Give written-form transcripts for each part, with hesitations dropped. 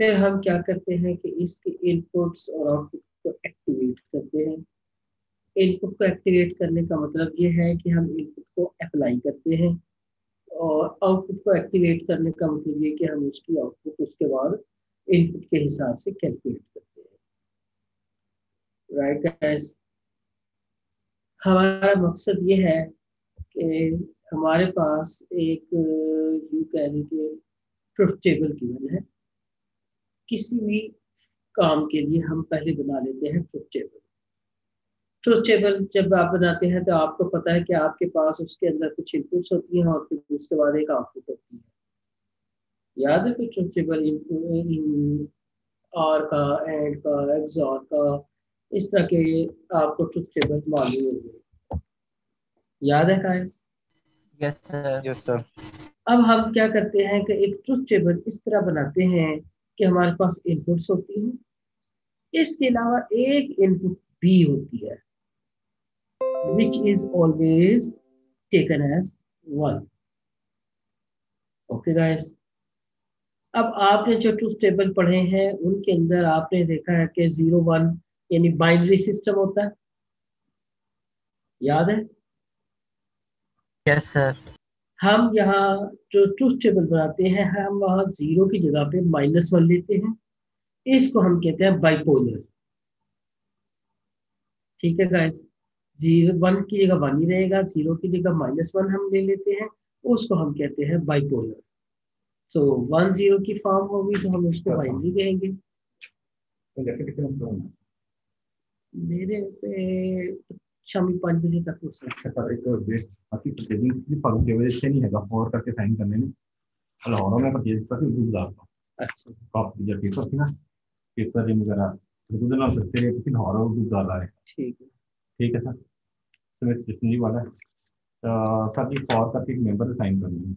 फिर हम क्या करते हैं कि इसके इनपुट्स और आउटपुट को एक्टिवेट करते हैं। इनपुट को एक्टिवेट करने का मतलब ये है कि हम इनपुट को अप्लाई करते हैं, और आउटपुट को एक्टिवेट करने का मतलब ये कि हम उसकी आउटपुट उसके बाद इनपुट के हिसाब से कैलकुलेट करते हैं। राइट गाइस, हमारा मकसद ये है कि हमारे पास एक यू कहने के ट्रुथ टेबल गिवन है। किसी भी काम के लिए हम पहले बना लेते हैं ट्रुथ टेबल। ट्रुथ टेबल जब आप बनाते हैं तो आपको पता है कि आपके पास उसके अंदर कुछ इनपुट्स होती हैं और फिर उसके बाद एक आउटपुट होती है। याद है कुछ ट्रुथ टेबल इन आर का, एंड का, एक्सॉर का, इस तरह के आपको ट्रुथ टेबल मालूम होंगे। याद है guys? Yes sir. Yes sir. अब हम क्या करते हैं कि एक ट्रुथ टेबल इस तरह बनाते हैं कि हमारे पास इनपुट्स होती हैं, इसके अलावा एक इनपुट भी होती है which is always taken as 1. Okay guys, अब आपने जो ट्रूथ टेबल पढ़े हैं उनके अंदर आपने देखा है कि 0 1 यानी बाइनरी सिस्टम होता है। याद है? Yes sir. हम यहाँ जो ट्रूथ टेबल बनाते हैं हम वहाँ 0 की जगह पे -1 लेते हैं। इसको हम कहते हैं बाइपोलर। ठीक है गाइस, 0 1 की जगह 1 ही रहेगा, 0 की जगह -1 हम ले लेते हैं, उसको हम कहते हैं बाइपोलर। सो 1 0 की फॉर्म होगी तो हम उसको बाइनरी कहेंगे। मेरे पे शामी 5 बजे तक हो सकता अच्छा पर एक बाकी प्रोसीडिंग की फॉर्म की वजह से नहीं है फॉर करके साइन करने में लाहौर में परचेज करके दूध डालता है। अच्छा कॉपी जब पेपर थी ना पेपर जिम वगैरह दूध ना सकते रहे लेकिन लाहौर में दूध डाला है। ठीक है। ठीक है सर, तो मैं स्टेशनरी वाला है तो सर जी फॉर करके एक मेंबर साइन करनी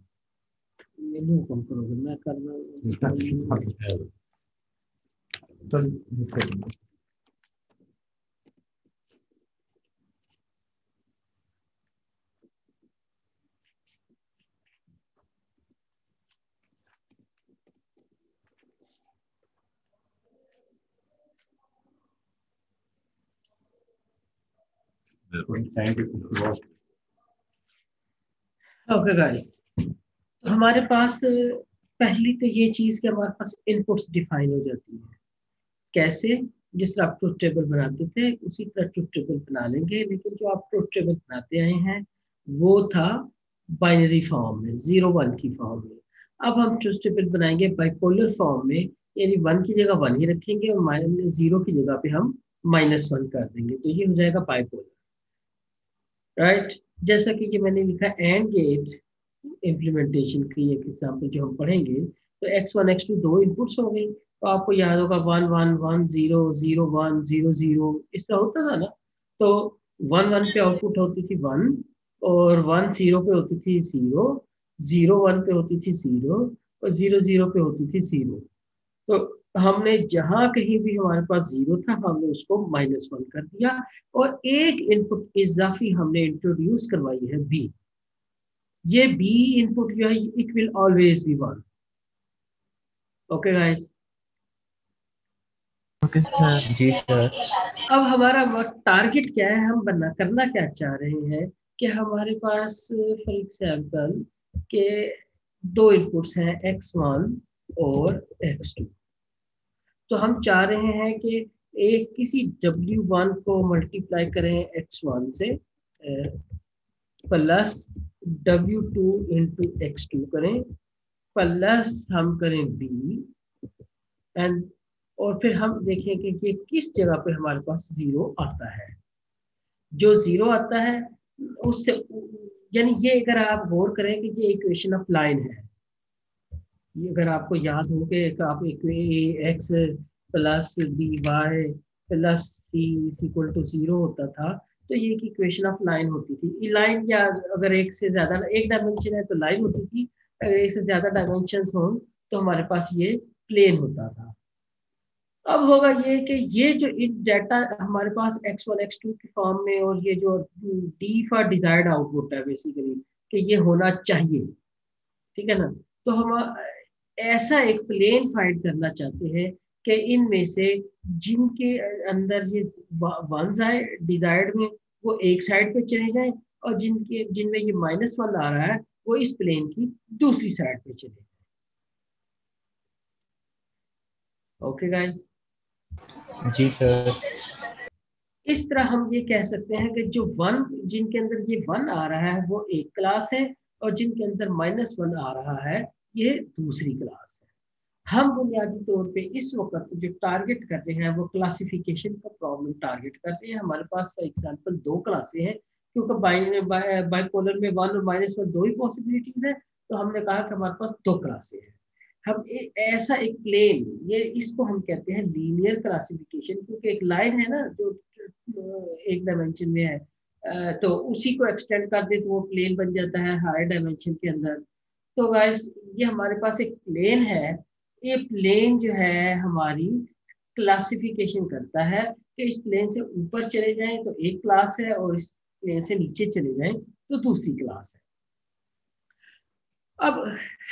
मेनू हुक्म करोगे मैं करना। है सर। ओके गाइस, तो हमारे पास पहली तो ये चीज कि हमारे पास इनपुट्स डिफाइन हो जाती है। कैसे? जिस तरह आप ट्रुथ टेबल बनाते थे उसी तरह ट्रुथ टेबल बना लेंगे, लेकिन जो आप ट्रुथ टेबल बनाते आए हैं वो था बाइनरी फॉर्म में, 0 1 की फॉर्म में। अब हम ट्रुथ टेबल बनाएंगे बाइपोलर फॉर्म में, यानी 1 की जगह 1 ही रखेंगे और -0 की जगह पे हम -1 कर देंगे, तो ये हो जाएगा बाइपोलर। राइट, जैसा कि ये मैंने लिखा एंड गेट इम्प्लीमेंटेशन की एक एग्जांपल जो हम पढ़ेंगे, तो x1 x2 दो इनपुट्स हो गई, तो आपको याद होगा 1 1 1 0 0 1 0 0 इस तरह होता था ना। तो 1 1 पे आउटपुट होती थी 1, और 1 0 पे होती थी 0, 0 1 पे होती थी 0, और 0 0 पे होती थी 0। तो हमने जहां कहीं भी हमारे पास 0 था हमने उसको -1 कर दिया, और एक इनपुट इजाफी हमने इंट्रोड्यूस करवाई है बी। ये बी इनपुट जो है it will always be 1। Okay guys, okay sir. जी सर। अब हमारा टारगेट क्या है, हम बनना करना क्या चाह रहे हैं कि हमारे पास फॉर एग्जाम्पल के दो इनपुट्स हैं x1 और x2। तो हम चाह रहे हैं कि एक किसी w1 को मल्टीप्लाई करें x1 से प्लस w2 इंटू x2 करें, प्लस हम करें b, एंड और फिर हम देखेंगे कि ये किस जगह पे हमारे पास 0 आता है। जो 0 आता है उससे, यानी ये अगर आप गौर करें कि ये इक्वेशन ऑफ लाइन है, ये अगर आपको याद हो कि आप X plus B Y plus C equal to 0 होता था, तो ये एक इक्वेशन ऑफ लाइन होती थी। लाइन, या अगर एक से ज्यादा एक डायमेंशन है तो लाइन होती थी, अगर एक से ज्यादा डायमेंशन हो तो हमारे पास ये प्लेन होता था। अब होगा ये कि ये जो इन डाटा हमारे पास x1 x2 की फॉर्म में, और ये जो डी फॉर डिजायर्ड आउटपुट है बेसिकली कि ये होना चाहिए, ठीक है ना। तो हम ऐसा एक प्लेन फाइंड करना चाहते हैं कि इनमें से जिनके अंदर ये वंस आए डिजायर्ड में, वो एक साइड पे चले जाएं, और जिनमें ये -1 आ रहा है वो इस प्लेन की दूसरी साइड पे चले जाए। ओके गाइस, जी सर। इस तरह हम ये कह सकते हैं कि जो वन, जिनके अंदर ये 1 आ रहा है वो एक क्लास है, और जिनके अंदर -1 आ रहा है ये दूसरी क्लास है। हम बुनियादी तौर पे इस वक्त जो टारगेट कर रहे हैं वो क्लासिफिकेशन का प्रॉब्लम टारगेट कर रहे हैं। हमारे पास फॉर एग्जांपल 2 क्लासें हैं, क्योंकि बाइपोलर में 1 और -1 दो ही पॉसिबिलिटीज है, तो हमने कहा कि हमारे पास 2 क्लासें हैं। हम ऐसा एक प्लेन, ये इसको हम कहते हैं लीनियर क्लासिफिकेशन, क्योंकि एक लाइन है ना जो एक डायमेंशन में है, तो उसी को एक्सटेंड कर दे तो वो प्लेन बन जाता है हायर डायमेंशन के अंदर। तो गाइस ये हमारे पास एक प्लेन है, ये प्लेन जो है हमारी क्लासिफिकेशन करता है कि इस प्लेन से ऊपर चले जाएं तो एक क्लास है, और इस प्लेन से नीचे चले जाएं तो दूसरी क्लास है। अब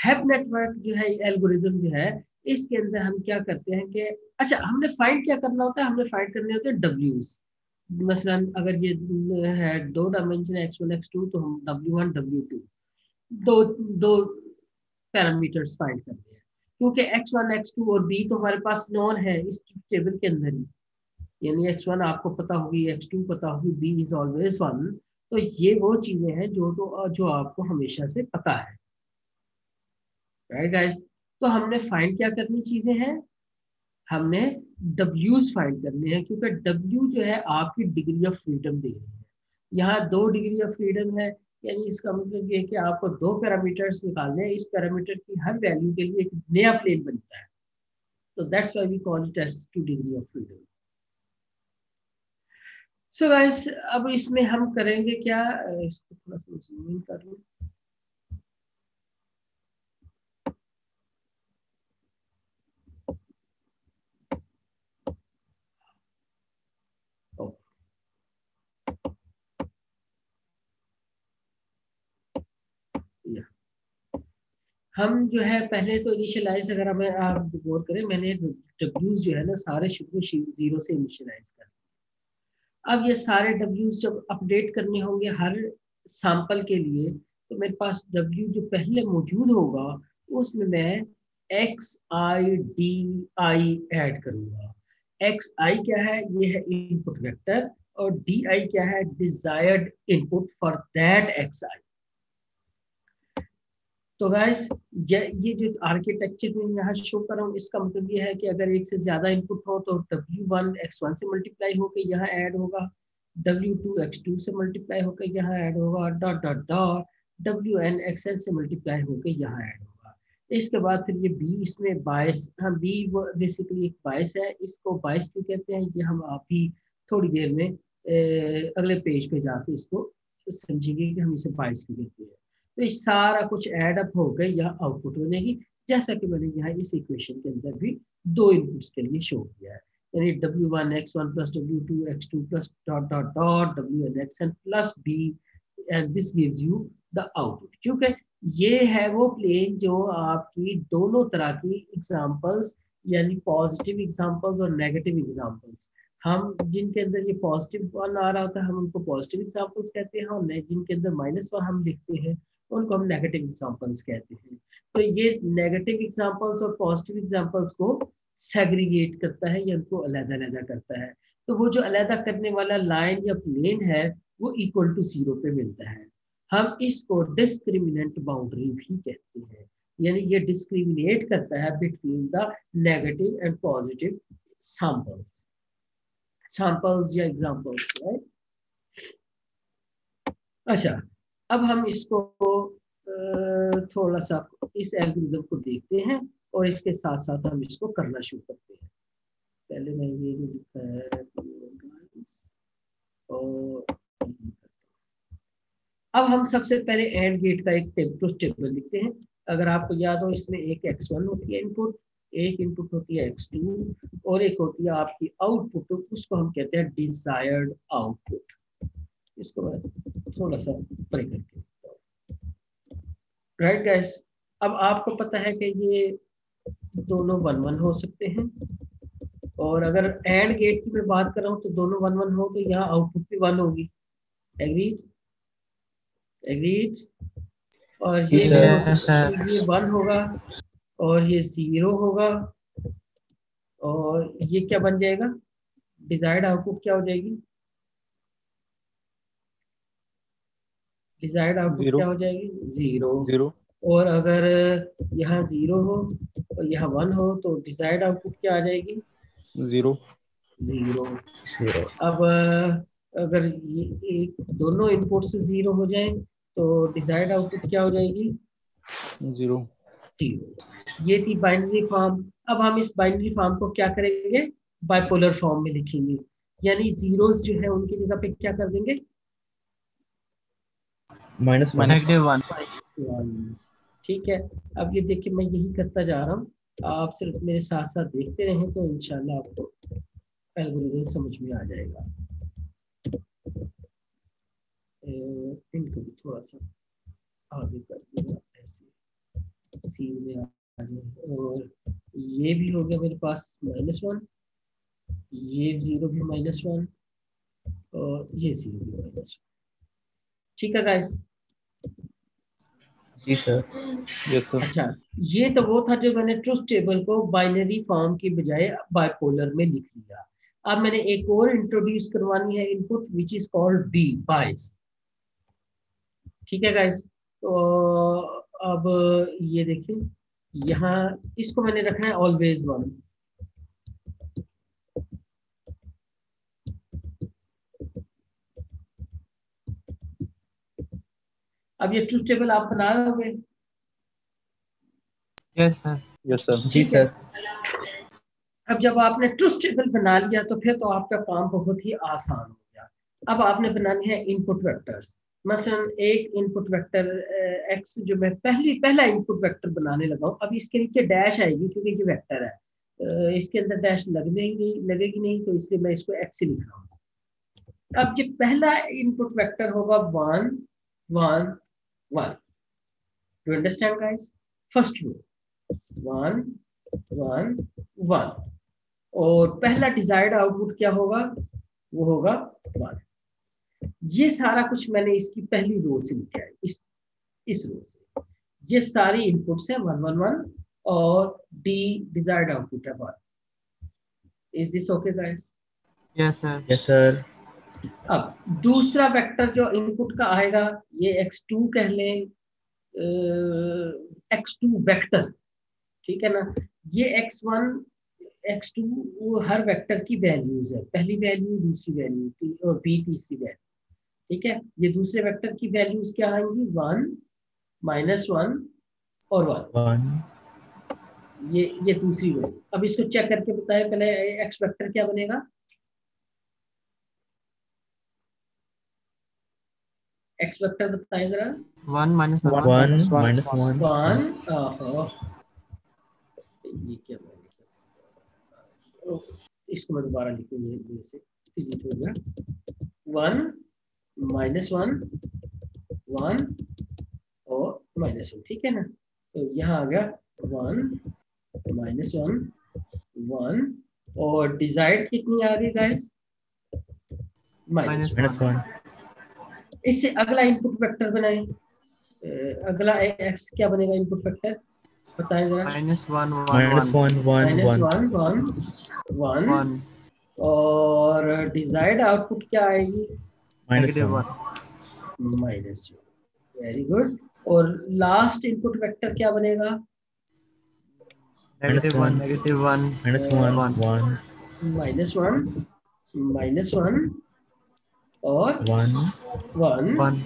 हेप नेटवर्क जो है, एल्गोरिज्म जो है, इसके अंदर हम क्या करते हैं कि अच्छा, हमने फाइंड क्या करना होता है, हमने फाइंड करने होते हैं डब्ल्यूज। मसलन अगर ये है 2 डायमेंशन x1 x2, तो हम w1 w2 दो दो पैरामीटर्स फाइंड करते हैं, क्योंकि x1 x2 और b तो हमारे पास नोन है इस टेबल के अंदर ही। यानी x1 आपको पता होगी, x2 पता होगी, b इज ऑलवेज 1। तो ये वो चीजें हैं जो आपको हमेशा से पता है, राइट गाइस। तो हमने फाइंड क्या करनी चीजें हैं, हमने W's फाइंड करने हैं, क्योंकि W जो है आपकी डिग्री ऑफ फ्रीडम दे रही है। यहाँ 2 डिग्री ऑफ फ्रीडम है, यानी इसका मतलब ये है कि आपको 2 पैरामीटर्स निकालने हैं, इस पैरामीटर की हर वैल्यू के लिए एक नया प्लेन बनता है, तो that's why we call it as 2 degree of freedom. So guys, अब इसमें हम करेंगे क्या, इसको थोड़ा सा जूम इन कर लूं। हम जो है पहले तो इनिशियलाइज, अगर हमें आप गौर करें, मैंने डब्ल्यूज जो है ना सारे शुरू में 0 से इनिशियलाइज कर। अब ये सारे डब्ल्यूज जब अपडेट करने होंगे हर सैंपल के लिए, तो मेरे पास डब्ल्यू जो पहले मौजूद होगा उसमें मैं X I D I add करूंगा। एक्स आई क्या है, ये है इनपुट वेक्टर, और डी आई क्या है, desired input for that X I. तो गाइस ये जो आर्किटेक्चर में यहाँ शो कर रहा हूँ, इसका मतलब ये है कि अगर एक से ज्यादा इनपुट हो तो W1 x1 से मल्टीप्लाई होकर यहाँ ऐड होगा, W2 x2 से मल्टीप्लाई होकर यहाँ ऐड होगा, और dot dot dot WN xn से मल्टीप्लाई होकर यहाँ ऐड होगा। इसके बाद फिर ये B, इसमें बायस, हाँ B बेसिकली एक बायस है। इसको बायस क्यों कहते हैं ये हम आप ही थोड़ी देर में अगले पेज पे जाके इसको समझेंगे कि हम इसे बायस क्यों कहते हैं। तो ये सारा कुछ एड अप होकर यहाँ आउटपुट बनेगी, जैसा कि मैंने यहाँ इस इक्वेशन के अंदर भी 2 इनपुट्स के लिए शो किया है, यानी W1 x1 plus W2 x2 plus dot dot dot WN xn plus B, and this gives you the output. क्योंकि ये है वो प्लेन जो आपकी दोनों तरह की एग्जांपल्स, यानी पॉजिटिव एग्जांपल्स और नेगेटिव एग्जांपल्स, हम जिनके अंदर ये +1 आ रहा होता है हम उनको पॉजिटिव एग्जांपल्स कहते हैं, और जिनके अंदर -1 हम लिखते हैं उनको हम नेगेटिव एग्जांपल्स कहते हैं। तो ये नेगेटिव एग्जांपल्स और पॉजिटिव एग्जांपल्स को सेग्रीगेट करता है या उनको अलग-अलग करता है। तो वो जो अलग करने वाला लाइन या प्लेन है वो इक्वल टू 0 पे मिलता है। हम इसको डिस्क्रिमिनेंट बाउंड्री भी कहते हैं, यानी ये डिस्क्रिमिनेट करता है between the negative and positive samples या एग्जांपल्स, राइट। अच्छा, अब हम इसको थोड़ा सा इस एल्गोरिथम को देखते हैं और इसके साथ साथ हम इसको करना शुरू करते हैं। पहले मैं ये जो लिखा है और अब हम सबसे पहले एंड गेट का एक टेबल लिखते हैं। अगर आपको याद हो, इसमें एक x1 होती है इनपुट, एक इनपुट होती है x2, और एक होती है आपकी आउटपुट, उसको हम कहते हैं डिजायर्ड आउटपुट। इसको मैं थोड़ा सा परे करके, राइट गाइस। अब आपको पता है कि ये दोनों 1 1 हो सकते हैं। और अगर एंड गेट की मैं बात कर रहा हूँ तो दोनों 1 1 हो तो यहाँ आउटपुट भी 1 होगी। एग्रीड? एग्रीड? और जी ये भी हो सर। सकता है, ये 1 होगा और ये 0 होगा। और ये क्या बन जाएगा? डिजायर्ड आउटपुट क्या हो जाएगी? डिजायर्ड आउटपुट जीरो क्या हो जाएगी? 0। जीरो और अगर यहाँ 0 हो और यहाँ 1 हो तो डिजायर्ड आउटपुट क्या आ जाएगी? जीरो 0। जीरो। अब अगर ये दोनों इनपुट से 0 हो जाए तो डिजायर्ड आउटपुट क्या हो जाएगी? जीरो 0। ये थी बाइनरी फॉर्म। अब हम इस बाइनरी फॉर्म को क्या करेंगे? बाइपोलर फॉर्म में लिखेंगे, यानी जीरोस जो है उनकी जगह पे क्या कर देंगे? -1। -1 1। ठीक है। अब ये देखिए मैं यही करता जा रहा हूँ, आप सिर्फ मेरे साथ साथ देखते रहें तो इंशाल्लाह आपको एल्गोरिथम समझ में आ जाएगा। इनको भी थोड़ा सा आगे कर दूंगा, ऐसे सी में आ जाए। और ये भी हो गया मेरे पास -1, ये 0 भी -1 और ये 0 भी -1। ठीक है गाइस? जी सर। यस सर अच्छा, ये तो वो था जो मैंने ट्रुथ टेबल को बाइनरी फॉर्म की बजाय बाइपोलर में लिख लिया। अब मैंने एक और इंट्रोड्यूस करवानी है input which is called B bias. ठीक है गाइस? तो अब ये देखिए, यहाँ इसको मैंने रखना है ऑलवेज 1। अब ये ट्रुथ टेबल आप बना लोगे? यस सर जी ठीक है। सर। अब जब आपने ट्रुथ टेबल बना लिया तो फिर तो आपका काम बहुत ही आसान हो गया। अब आपने बनाने हैं इनपुट वेक्टर्स। मसलन एक इनपुट वेक्टर एक्स जो मैं पहला इनपुट वेक्टर बनाने लगा हूँ, अब इसके नीचे डैश आएगी क्योंकि ये वेक्टर है। इसके अंदर डैश लगेगी नहीं तो इसलिए मैं इसको एक्स लिख रहा हूँ। अब ये पहला इनपुट वेक्टर होगा 1 1 1। Do understand guys? First row 1 1 1। और पहला डिजायर्ड आउटपुट क्या होगा? वो होगा 1। ये सारा कुछ मैंने इसकी पहली रो से लिखा है, इस रो से। ये सारी इनपुट्स है 1 1 1 और डी डिजायर्ड आउटपुट है 1। Is this okay guys? Yes sir yes sir. अब दूसरा वेक्टर जो इनपुट का आएगा ये x2 कह लें, x2 वेक्टर। ठीक है ना? ये x1 x2 वो हर वेक्टर की वैल्यूज है, पहली वैल्यू, दूसरी वैल्यू और b तीसरी वैल्यू। ठीक है? ये दूसरे वेक्टर की वैल्यूज क्या आएंगी? 1 -1 और 1। 1। ये दूसरी वैल्यू। अब इसको चेक करके बताएं पहले, x वेक्टर क्या बनेगा? x वेक्टर बताएं जरा। 1 -1 1 -1 1 ये क्या इसको मैं दोबारा लिखूंगी, ये से डिलीट हो गया। 1 -1 1 और -1। ठीक है ना? तो यहाँ आ गया 1 -1 1 और डिजायर्ड कितनी आ गई गाइस? -1। इससे अगला इनपुट वेक्टर बनाएं। अगला एक्स क्या बनेगा इनपुट वेक्टर? बताएं जरा। -1 -1 1 1 -1 1 1 और डिजायर्ड आउटपुट क्या आएगी? -1 -1। Very good. और लास्ट इनपुट वेक्टर क्या बनेगा? -1 -1 -1 1 -1 और 1 1।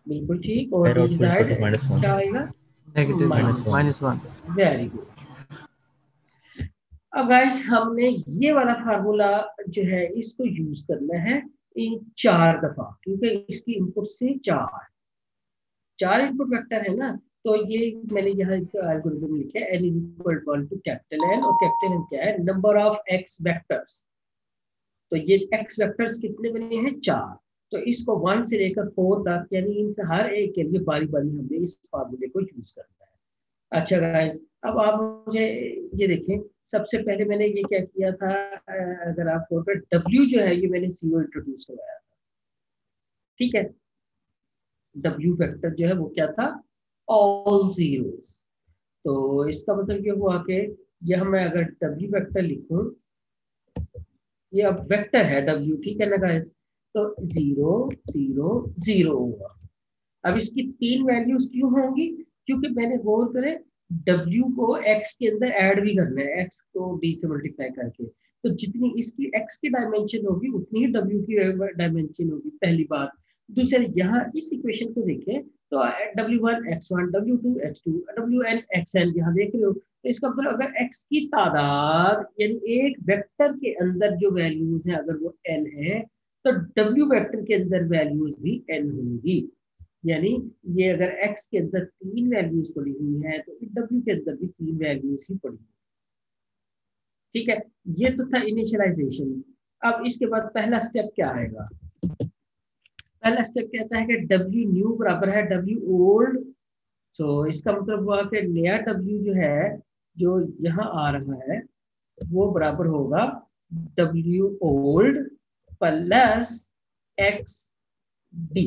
बिल्कुल ठीक। और Their output equal to desired -1 क्या आएगा? -1 वेरी गुड। अब गाइस हमने ये वाला फार्मूला जो है इसको यूज करना है इन 4 दफा, क्योंकि इसकी इनपुट से 4 इनपुट वेक्टर है ना। तो ये मैंने यहाँ एल्गोरिथम लिखा है n = टू कैपिटल N, और कैपिटल N क्या है? Number of x vectors. तो ये x वेक्टर्स कितने बने हैं? 4। तो इसको 1 से लेकर 4 तक, यानी इन हर एक के लिए बारी बारी हमने इस फार्मूले को यूज करना है। अच्छा गाइस, अब आप मुझे ये देखें, सबसे पहले मैंने ये क्या किया था, अगर आप W जो है ये मैंने जीरो इंट्रोड्यूस करवाया था, ठीक है। W वेक्टर जो है वो क्या था, ऑल जीरोस। तो इसका मतलब ये हुआ कि यह मैं अगर W वेक्टर लिखूं, ये अब वेक्टर है W, ठीक है ना गाइस। तो 0 0 0 हुआ। अब इसकी 3 वैल्यूज क्यों होंगी, क्योंकि मैंने गौर करें W को x के अंदर ऐड भी करना है, x को d से मल्टीप्लाई करके। तो जितनी इसकी x की डायमेंशन होगी उतनी ही W की डायमेंशन होगी, पहली बात। दूसरे यहाँ इस इक्वेशन को देखें तो W1 x1 W2 x2 Wn xn, यहाँ देख रहे हो। तो इसका मतलब अगर x की तादाद यानी एक वेक्टर के अंदर जो वैल्यूज है अगर वो n है, तो W वेक्टर के अंदर वैल्यूज भी n होंगी। यानी ये अगर x के अंदर 3 वैल्यूज पड़ी हुई है तो W के अंदर भी 3 वैल्यूज ही पड़ी, ठीक है। ये तो था इनिशियलाइजेशन। अब इसके बाद पहला स्टेप क्या आएगा, पहला स्टेप कहता है कि W न्यू बराबर है W ओल्ड। सो इसका मतलब हुआ कि नया W जो है जो यहाँ आ रहा है वो बराबर होगा W old plus x d।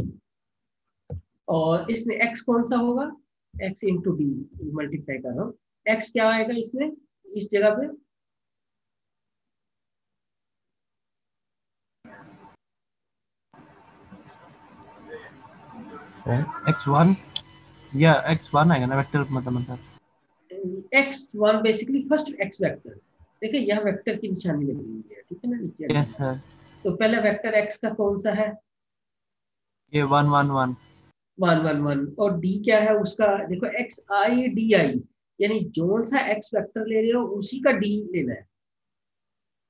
और इसमें x कौन सा होगा, x इंटू डी मल्टीप्लाई कर रहा हूँ। x क्या आएगा इसमें, इस जगह पे x1 या x1 आएगा ना वेक्टर, मतलब x1 basically first x vector. देखिए यहाँ वेक्टर की निशानी लगी हुई है, ठीक है ना नीचे। Yes sir. तो पहला वेक्टर x का कौन सा है, ये 1 1 1 1 1 1। और d क्या है उसका, देखो x i d i, यानी जो सा x वेक्टर ले रहे हो उसी का d लेना है,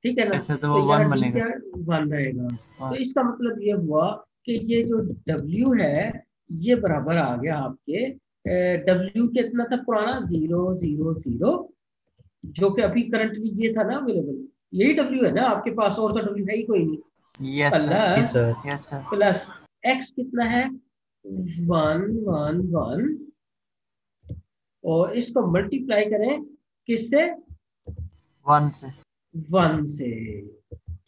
ठीक है ना। ऐसे तो तो वो यहाँ 1 d बनेगा। क्या 1 रहेगा। तो हाँ। इसका मतलब ये हुआ कि ये जो w है ये बराबर आ गया आपके w कितना था पुराना 0 0 0, जो कि अभी करंटली ये था ना अवेलेबल, यही w है ना आपके पास, और तो w है ही कोई नहीं। Yes sir. Yes, plus sir. Yes sir. Plus x कितना है 1 1 1, और इसको मल्टीप्लाई करें किससे, 1 से। 1 से।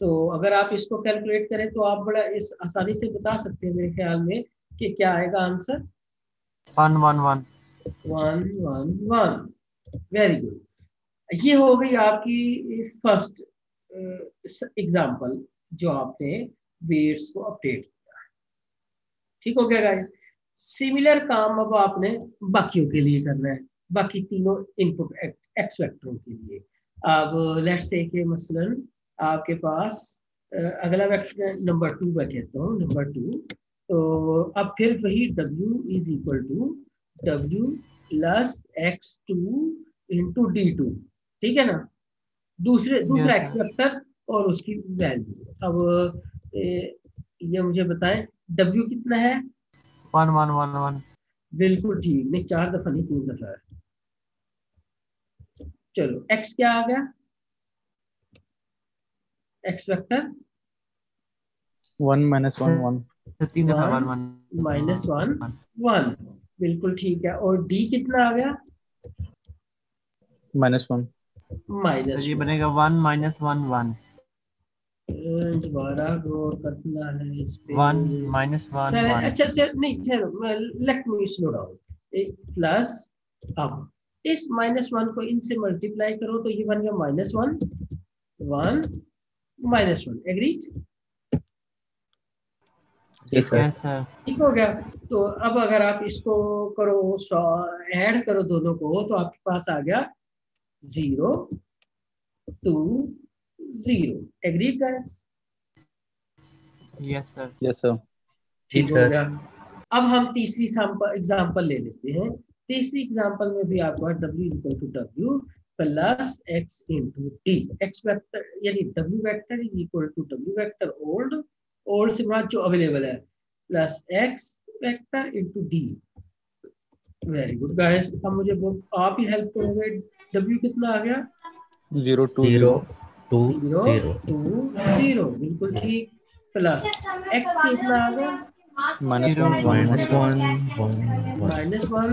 तो अगर आप इसको कैलकुलेट करें तो आप बड़ा इस आसानी से बता सकते हैं मेरे ख्याल में कि क्या आएगा आंसर, 1 1 1। 1 1 1। Very good. ये हो गई आपकी फर्स्ट एग्जांपल जो आपने वेट्स को अपडेट किया, ठीक हो गया गाइस। सिमिलर काम अब आपने बाकियों के लिए करना है, बाकी तीनों इनपुट एक्स वेक्टरों के लिए। अब लेट्स से कि मसलन आपके पास अगला वेक्टर नंबर 2 मैं कहता हूँ, नंबर 2। तो अब फिर वही W is equal to W plus x2 into D2, ठीक है ना। दूसरा यस एक्स सर। वेक्टर और उसकी वैल्यू। अब ये मुझे बताएं W कितना है, 1 1 1 1। बिल्कुल ठीक, नहीं 4 दफा नहीं 3 दफा है। चलो x क्या आ गया, x वेक्टर 1 -1 1। 3 दफा 1 1 माइनस 1 1, बिल्कुल ठीक है। और d कितना आ गया, -1। माइनस ये 1। बनेगा 1 -1 1। दोबारा गौर करना है इस पे। 1 -1 1। अच्छा अच्छा, नहीं चलो let me slow down. Plus, अब इस -1 को इनसे मल्टीप्लाई करो तो ये बन गया -1 1 -1। Agreed, Yes, sir. Yes sir. ठीक हो गया। तो अब अगर आप इसको करो, ऐड करो दोनों को, तो आपके पास आ गया 0 2 0। Agreed guys, yes sir. Yes sir. ठीक Yes, हो sir. गया। अब हम तीसरी एग्जांपल ले लेते हैं। तीसरी एग्जांपल में भी आपका W equal to W plus x into D. X vector यानी W vector is equal to W vector old, old से बाद जो अवेलेबल है, plus x vector into D. Very good guys. अब मुझे आप ही हेल्प करोगे, W कितना आ गया 0 2 0। 0 2 0 0. 2 0, बिल्कुल ठीक। प्लस x कितना आ गया -1 1 -1 1 1. -1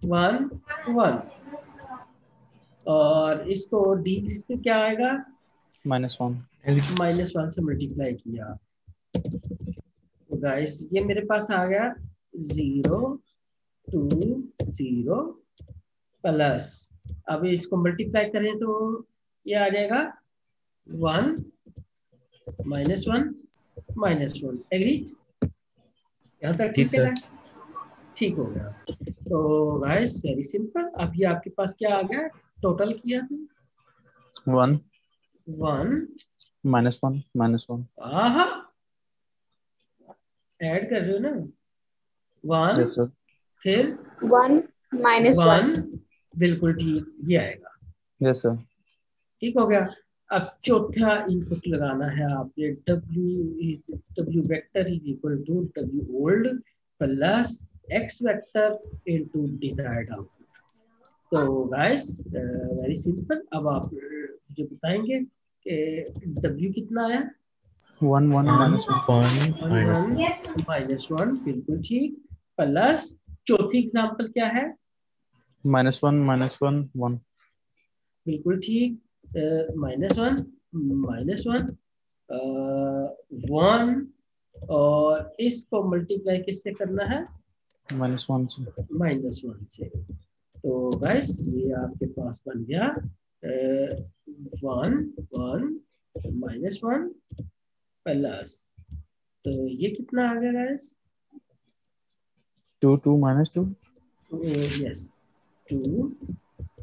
1 1। और इसको डी से क्या आएगा, -1 -1 से मल्टीप्लाई किया, तो गाइस ये मेरे पास आ गया 0 2 0 प्लस, अब इसको मल्टीप्लाई करें तो ये आ जाएगा 1 -1 -1। एग्री, यहाँ तक जी ठीक है सर। ना? ठीक हो गया। तो गाइस वेरी सिंपल, अब ये आपके पास क्या आ गया, टोटल किया तो 1 1, -1 -1 आहा ऐड कर रहे हो ना, 1 यस सर फिर 1 -1 1, बिल्कुल ठीक, ये आएगा। यस सर ठीक हो गया। अब चौथा इनपुट लगाना है आपने, W vector is equal to W old plus X vector into desired output. तो गाइस वेरी सिंपल, अब आप मुझे बताएंगे कि W कितना आया, 1 1 1 -1 1 -1, बिल्कुल ठीक, प्लस चौथी एग्जांपल क्या है, -1 -1 1 बिल्कुल ठीक, -1 -1 1, और इसको मल्टीप्लाई किससे करना है, -1 से -1 से। तो गाइस ये आपके पास बन गया 1 1 -1 प्लस, तो ये कितना आ गया गाइस, 2 2 -2 यस 2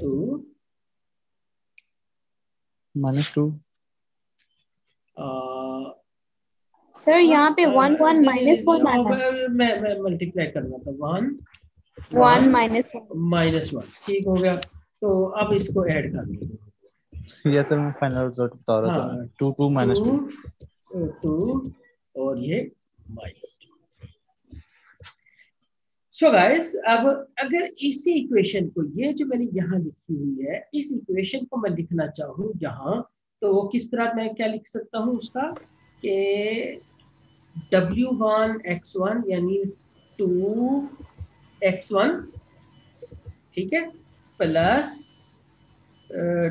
2 -2 सर यहाँ पे 1 1 -1 आना है। मैं मल्टीप्लाई करना था, 1 1 -1, ठीक हो गया। तो अब इसको ऐड कर लीजिए, ये तो मैं फाइनल रिजल्ट बता रहा था हाँ 2 2 -2 2 और ये -2। सो गाइस अब अगर इसी इक्वेशन को, ये जो मैंने यहाँ लिखी हुई है, इस इक्वेशन को मैं लिखना चाहूँ यहाँ, तो वो किस तरह मैं क्या लिख सकता हूँ उसका, कि W1 X1 यानी 2X1, ठीक है, प्लस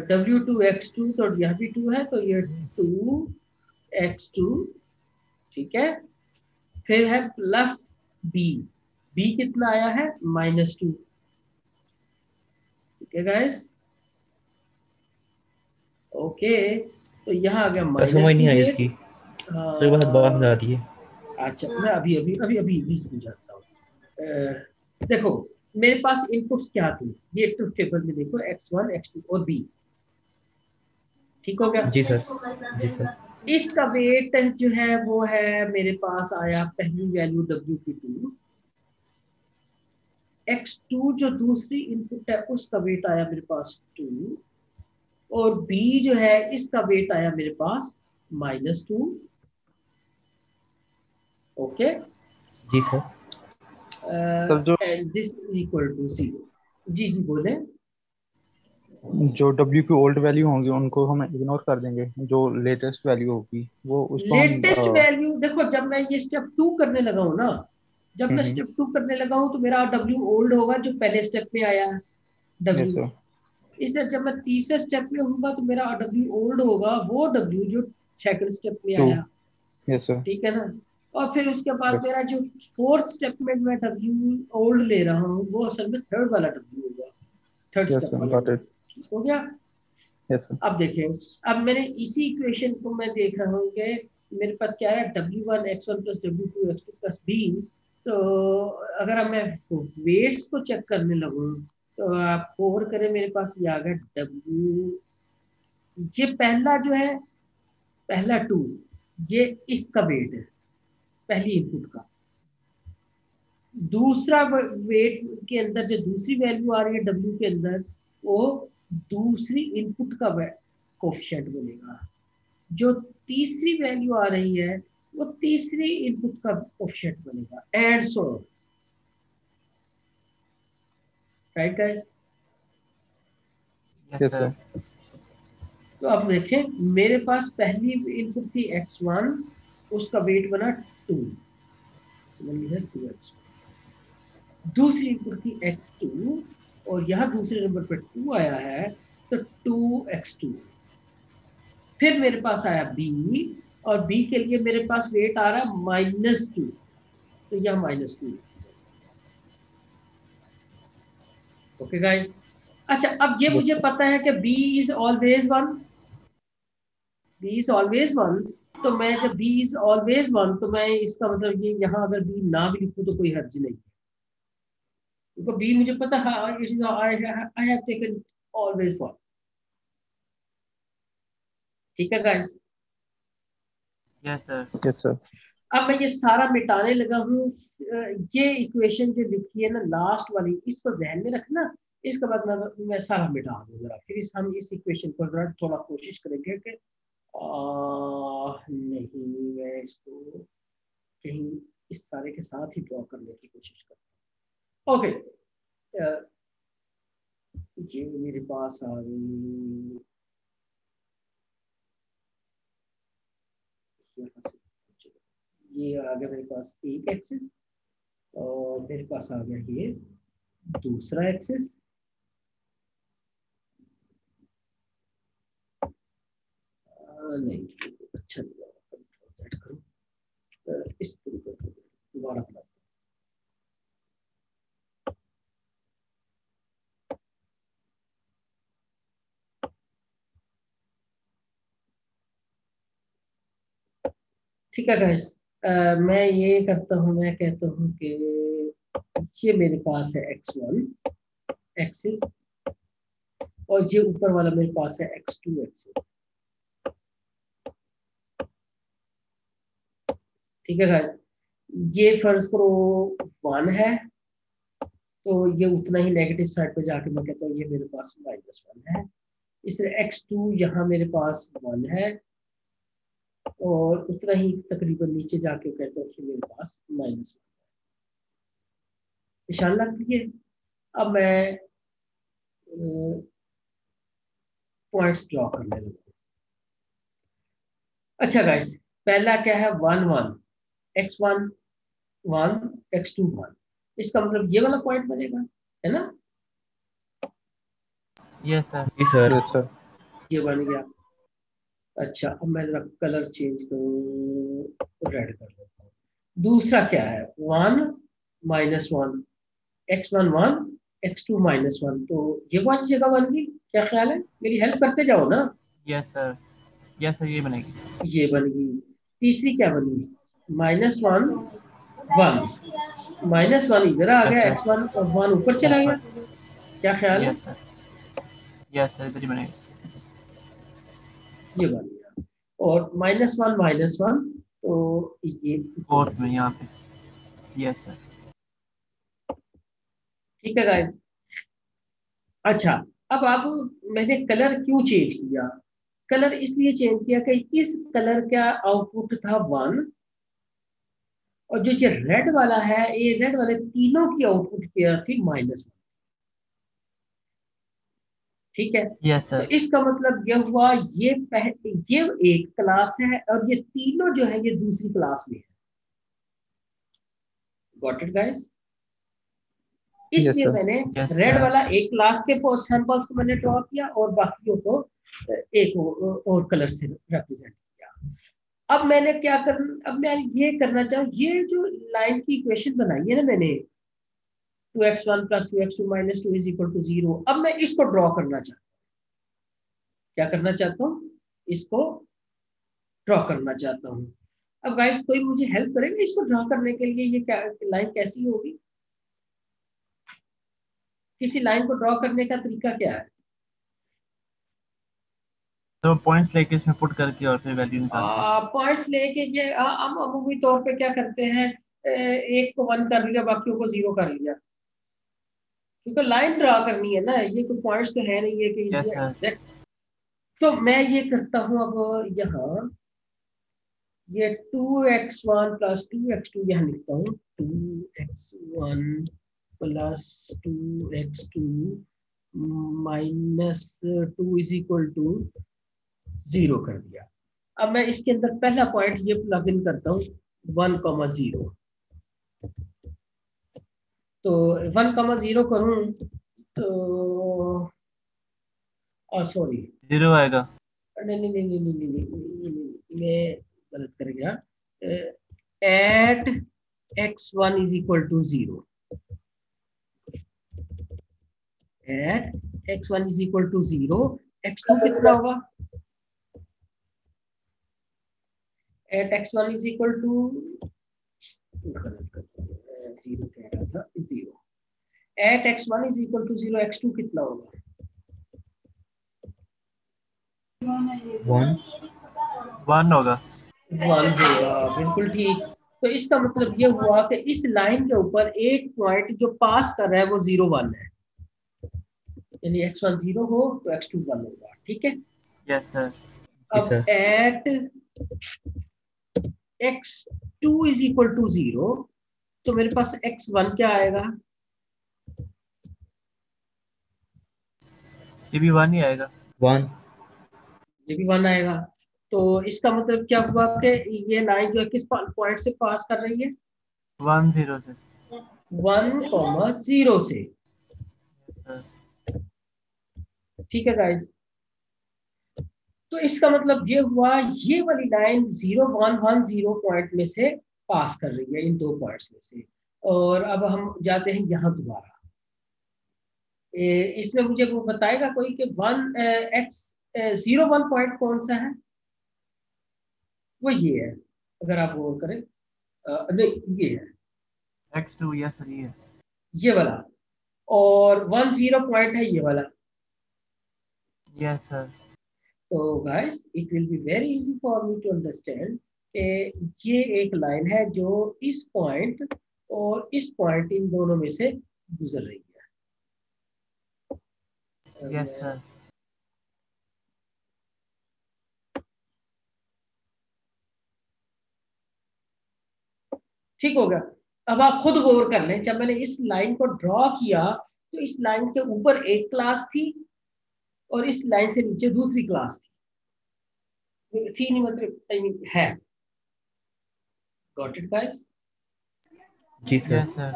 W2 X2, तो यह भी 2 है, तो ये 2X2, ठीक है, फिर है प्लस B, B कितना आया है, -2, ठीक है गाइस, ओके, तो यहाँ आ गया सर समझ नहीं आई -2, इसकी, सर बहुत बात बता दी है। अच्छा मैं अभी समझाता हूँ। देखो मेरे पास इनपुट्स क्या थे, ये ट्रुथ टेबल में देखो X1 X2 और B, ठीक हो गया। जी सर। जी सर। इसका वेट जो है वो है मेरे पास आया, पहली वैल्यू W की 2, X2 जो दूसरी इनपुट है उसका वेट आया मेरे पास 2, और B जो है इसका वेट आया मेरे पास -2, ओके, जी सर। तब जो एंड दिस इक्वल टू 0। जी जी बोले, जो W की ओल्ड वैल्यू होंगी उनको हम इग्नोर कर देंगे, जो लेटेस्ट वैल्यू होगी वो उसको हम लेटेस्ट वैल्यू देखो, जब मैं ये स्टेप 2 करने लगा हूँ ना, जब मैं हम्म, स्टेप 2 करने लगा हूँ तो मेरा W ओल्ड होगा जो पहले स्टेप में आया है यस W, सर इसलिए जब मैं तीसरे स्टेप में होऊंगा तो मेरा W ओल्ड होगा वो W जो सेकंड स्टेप में 2 आया, यस सर ठीक है ना, और फिर उसके बाद यस मेरा जो फोर्थ स्टेप में मैं W ओल्ड ले रहा हूँ वो असल में थर्ड वाला W होगा, थर्ड यस स्टेप सर वाला गॉट W, इट ठीक हो गया। यस सर अब देखें, अब मैंने इसी इक्वेशन को मैं देख रहा हूँ कि मेरे पास क्या है, W1 X1 plus W2 X2 plus B, तो अगर अब मैं वेट्स को चेक करने लगूँ तो आप ओवर करें, मेरे पास ये आ गया W, ये पहला जो है, पहला 2, ये इसका वेट है पहली इनपुट का, दूसरा वेट के अंदर जो दूसरी वैल्यू आ रही है W के अंदर, वो दूसरी इनपुट का कोफिशिएंट बनेगा, जो तीसरी वैल्यू आ रही है वो तीसरी इनपुट का कोफिशिएंट बनेगा, and so right guys. Yes sir तो अब देखें, मेरे पास पहली इनपुट थी X1, उसका वेट बना 2, 2X1, दूसरी इनपुट थी X2 और यहाँ दूसरे नंबर पर 2 आया है, तो 2x2। फिर मेरे पास आया b, और b के लिए मेरे पास वेट आ रहा है -2, तो यह -2। Okay guys. अच्छा, अब ये मुझे पता है कि b is always 1, b is always 1। तो मैं जब b इज ऑलवेज 1, तो मैं इसका मतलब ये यहाँ अगर b ना भी लिखूं तो कोई हर्ज नहीं, क्योंकि b मुझे पता है it is I have taken always 1। ठीक है guys. Yes sir. Yes sir. अब मैं ये सारा मिटाने लगा हूँ। ये इक्वेशन जो लिखी है ना लास्ट वाली, इसको जहन में रखना। इसके बाद मैं सारा मिटा दूंगा। फिर हम इस इक्वेशन को थोड़ा कोशिश करेंगे कि नहीं, मैं इसको कहीं इस सारे के साथ ही ड्रॉ करने की कोशिश करता हूँ। ओके, ये मेरे पास आ गई यहाँ से, ये आ गया मेरे पास एक एक्सिस, और मेरे पास आ गया ये दूसरा एक्सिस। नहीं, अच्छा नहीं लगा, कंट्रोल सेट करूं, इस तरीके से दोबारा बना। ठीक है गाइस, मैं ये करता हूँ, मैं कहता हूँ कि ये मेरे पास है x1 एक्सिस, और ये ऊपर वाला मेरे पास है x2 एक्सिस। ठीक है गाइस, ये फर्ज करो 1 है, तो ये उतना ही नेगेटिव साइड पे जाके मैं कहता हूँ ये मेरे पास -1 है। इसलिए x2 यहाँ मेरे पास 1 है, और उतना ही तकरीबन नीचे जाके कहता हूँ कि मेरे पास -1 है। निशान लग दिए। अब मैं पॉइंट्स ड्रॉ करने लगा। अच्छा गाइस, पहला क्या है 1 1, x1 1, x2 1। इसका मतलब ये वाला पॉइंट बनेगा, है ना? Yes sir. जी सर। Yes sir. ये बन गया। अच्छा, अब मैं जरा कलर चेंज करूँ, रेड कर लेता हूँ। दूसरा क्या है 1 -1, x1 1, x2 -1। तो ये कौन सी जगह बन गई? क्या ख्याल है? मेरी हेल्प करते जाओ ना। Yes sir. यस सर, ये बनेगी। ये बन गई। तीसरी क्या बनी? -1 1, -1 इधर आ यस गया, सर। x1 और 1 ऊपर चला गया। ऊपर। क्या ख्याल है? Yes sir. यस सर, इधर ही बनेगी। ये बन गया। और -1 -1, तो ये फोर्थ में यहाँ पे। Yes sir. ठीक है गाइस। अच्छा, अब मैंने कलर क्यों चेंज किया? कलर इसलिए चेंज किया कि इस कलर का आउटपुट था 1, और जो ये रेड वाला है, ये रेड वाले तीनों की आउटपुट क्या थी? -1। ठीक है। यस तो सर। इसका मतलब यह हुआ ये एक क्लास है, और ये तीनों जो है ये दूसरी क्लास में है। Got it guys? यस इसलिए सर। मैंने यस रेड सर। वाला एक क्लास के सैंपल्स को मैंने ड्रॉ किया, और बाकियों को एक और कलर से रिप्रेजेंट किया। अब मैं ये करना चाहूँ, ये जो लाइन की इक्वेशन बनाई है ना मैंने, 2x1 + 2x2 - 2 = 0, अब मैं इसको ड्रॉ करना चाहता हूँ। क्या करना चाहता हूँ? इसको ड्रॉ करना चाहता हूँ। अब गाइस, कोई मुझे हेल्प करेगा इसको ड्रॉ करने के लिए? ये क्या लाइन कैसी होगी? किसी लाइन को ड्रॉ करने का तरीका क्या है? तो पॉइंट्स लेके इसमें पुट करके और फिर वैल्यू निकालते हैं। पॉइंट्स लेके ये हम अमूमी तौर पे क्या करते हैं, एक को 1 कर लिया, बाकियों को 0 कर लिया, क्योंकि लाइन ड्रॉ करनी है ना, ये कोई पॉइंट्स तो है नहीं है कि यस ये सर। एग्जैक्ट। तो मैं ये करता हूँ अब यहाँ, ये 2x1 + 2x2 यहाँ लिखता हूँ, 2x1 + 2x2 -2 = 0 कर दिया। अब मैं इसके अंदर पहला पॉइंट ये प्लग इन करता हूँ 1,0। तो 1,0 करूं, तो सॉरी, 0 आएगा। नहीं नहीं नहीं नहीं नहीं नहीं नहीं, नहीं, नहीं, मैं गलत कर गया। At x1 is equal to 0, at x1 is equal to 0, x2 कितना होगा? Eight x1 is equal to, गलत कर दिया, 0 कह रहा था, 0, at x1 is equal to 0, x2 कितना होगा? 1 1 होगा। 1 होगा, बिल्कुल ठीक। तो इसका मतलब ये हुआ कि इस लाइन के ऊपर एक पॉइंट जो पास कर रहा है वो 0 1 है, यानी x1 0 हो तो x2 1 होगा, ठीक है। Yes sir. जी अब sir. At x2 is equal to 0, तो मेरे पास x1 क्या आएगा? ये भी 1 ही आएगा। 1 ये भी 1 आएगा। तो इसका मतलब क्या हुआ कि ये लाइन जो है किस पॉइंट से पास कर रही है? 1 0 से। 1,0 से, सर ठीक है गाइस। तो इसका मतलब ये हुआ ये वाली लाइन 0 1 1 0 पॉइंट में से पास कर रही है, इन दो पॉइंट्स में से। और अब हम जाते हैं यहाँ दोबारा, इसमें मुझे वो बताएगा कोई कि 0 1 पॉइंट कौन सा है? वो ये है, अगर आप गौर करें, नहीं ये है, x2, यस सर ये है। ये वाला। और 1 0 पॉइंट है ये वाला। Yes sir. तो guys it will be very easy for me to understand कि ये एक लाइन है जो इस पॉइंट और इस पॉइंट इन दोनों में से गुजर रही है। Yes sir. ठीक हो गया। अब आप खुद गौर कर लें, जब मैंने इस लाइन को ड्रॉ किया तो इस लाइन के ऊपर एक क्लास थी और इस लाइन से नीचे दूसरी क्लास थी नहीं, मतलब I mean, है। Got it guys? जी सर। Yes sir.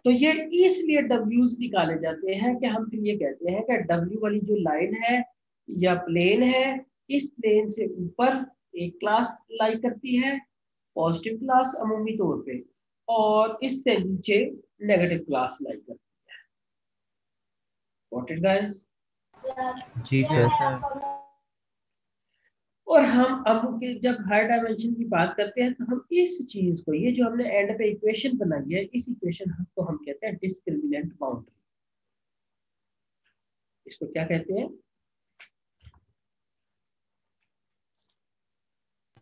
तो ये इसलिए W's निकाले जाते हैं कि हम फिर ये कहते हैं कि W वाली जो लाइन है या प्लेन है, इस प्लेन से ऊपर एक क्लास लाई करती है, पॉजिटिव क्लास अमूमी तौर पे, और इससे नीचे नेगेटिव क्लास लाई करती है। Got it guys? जी सर। Yes sir. और हम अब के जब हायर डायमेंशन की बात करते हैं तो हम इस चीज को, ये जो हमने एंड पे इक्वेशन बनाई है, इस इक्वेशन को हम कहते हैं डिस्क्रिमिनेंट बाउंड्री। इसको क्या कहते हैं?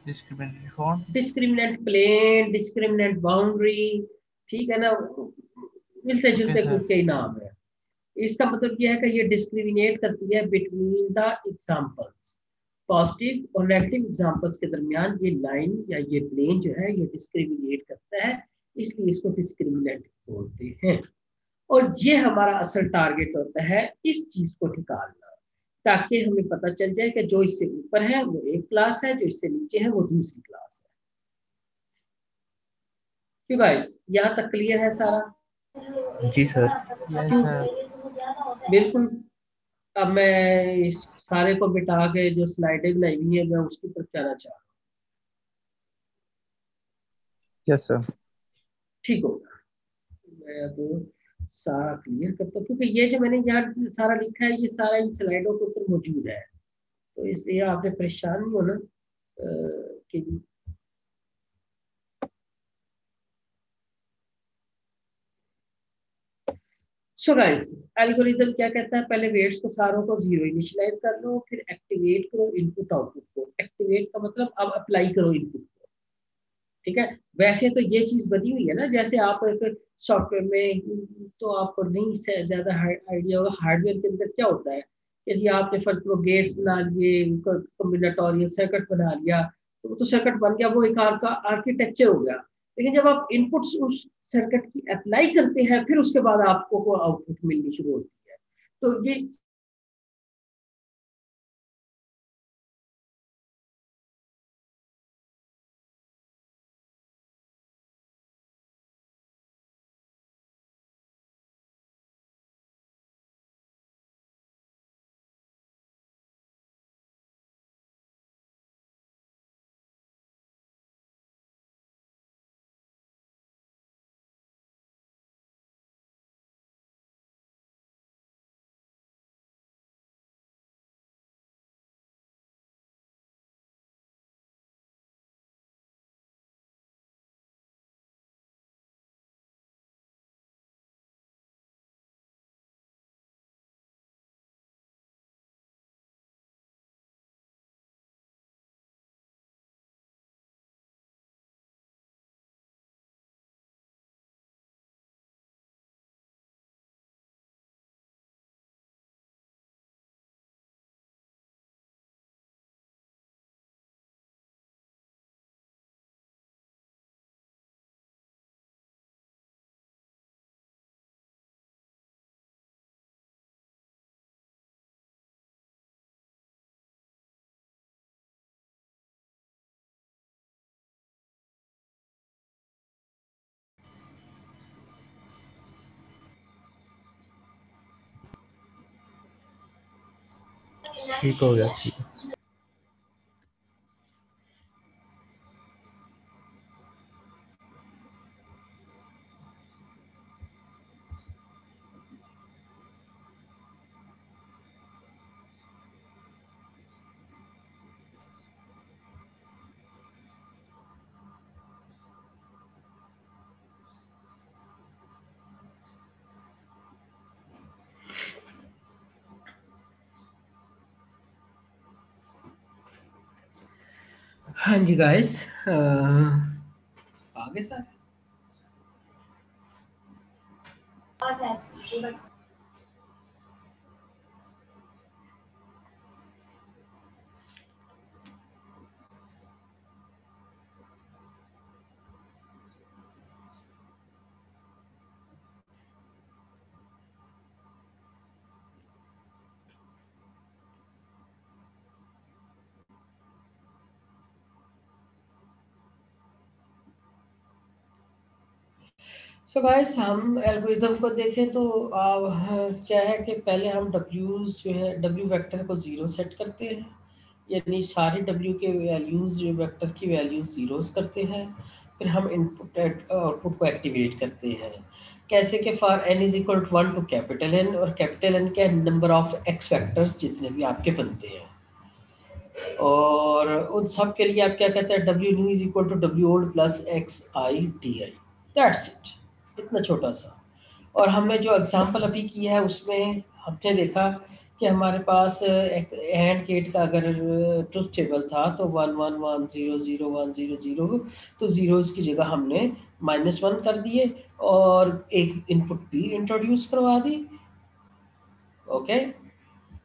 Discriminatory form. Discriminant plane, discriminant boundary, ठीक है ना, मिलते ओके जुलते सर। कुछ कई नाम है। इसका मतलब यह है कि ये डिस्क्रिमिनेट करती है बिटवीन द एग्जांपल्स, पॉजिटिव और नेगेटिव एग्जांपल्स के दरमियान ये लाइन या ये प्लेन जो है ये डिस्क्रिमिनेट करता है, इसलिए इसको डिस्क्रिमिनेंट बोलते हैं। और ये हमारा असल टारगेट होता है इस चीज को निकालना, ताकि हमें पता चल जाए कि जो इससे ऊपर है वो एक क्लास है, जो इससे नीचे है वो दूसरी क्लास है। क्यों गाइस, यहाँ तक क्लियर है सारा? जी सर। यस क्यों? सर। बिल्कुल। अब मैं इस सारे को बिठा के जो स्लाइडें बनाई हुई है मैं उसकी तरफ जाना चाह रहा हूँ। Yes sir. ठीक होगा, मैं अब सारा क्लियर करता हूँ, क्योंकि ये जो मैंने यहाँ सारा लिखा है ये सारा इन स्लाइडों के ऊपर मौजूद है, तो इसलिए आपने परेशान नहीं होना कि सो गाइस, एल्गोरिथम क्या कहता है? पहले वेट्स को सारों को 0 इनिशियलाइज कर लो, फिर एक्टिवेट करो इनपुट आउटपुट को। एक्टिवेट का मतलब अब अप्लाई करो इनपुट को, ठीक है। वैसे तो ये चीज बनी हुई है ना, जैसे आप एक सॉफ्टवेयर में, तो आपको नहीं से ज्यादा आइडिया होगा हार्डवेयर के अंदर क्या होता है। यदि आपने फर्स्ट को गेट्स बना लिए, कॉम्बिनेटोरियल सर्किट बना लिया, तो वो तो सर्किट बन गया, वो एक का आर्किटेक्चर हो गया। लेकिन जब आप इनपुट्स उस सर्किट की अप्लाई करते हैं, फिर उसके बाद आपको को आउटपुट मिलनी शुरू होती है। तो ये ठीक हो गया, ठीक है। हाँ जी गाइस, आगे सर। सो गाइस, हम एल्गोरिथम को देखें तो क्या है कि पहले हम डब्ल्यूज जो है डब्ल्यू वेक्टर को 0 सेट करते हैं, यानी सारे डब्ल्यू के वैल्यूज जो वेक्टर की वैल्यू जीरोस करते हैं। फिर हम इनपुट आउटपुट को एक्टिवेट करते हैं। कैसे कि for n is equal to 1 to capital N, और कैपिटल N के नंबर ऑफ x वेक्टर्स जितने भी आपके बनते हैं, और उन सब के लिए आप क्या कहते हैं, W new is equal to W old plus X I D I. That's it, इतना छोटा सा। और हमने जो एग्जांपल अभी किया है उसमें हमने देखा कि हमारे पास एक एंड गेट का अगर ट्रुथ टेबल था तो 1 1 1 0 0 1 0 0, तो जीरोस की जगह हमने -1 कर दिए और एक इनपुट भी इंट्रोड्यूस करवा दी। ओके,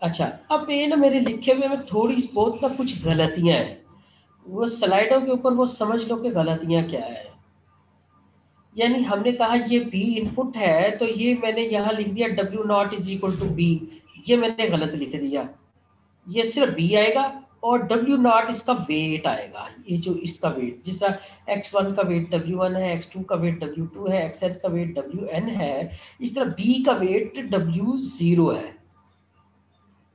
अच्छा, अब ये ना मेरे लिखे हुए में थोड़ी बहुत ना कुछ गलतियां हैं, वो स्लाइडों के ऊपर वो समझ लो कि गलतियां क्या है। यानी हमने कहा ये बी इनपुट है, तो ये मैंने यहाँ लिख दिया W not is equal to B, ये मैंने गलत लिख दिया। ये सिर्फ बी आएगा और डब्ल्यू नॉट इसका वेट आएगा, ये जो इसका वेट, जिस तरह x1 का वेट w1 है, x2 का वेट w2 है, xn का वेट wn है, इस तरह b का वेट w0 है,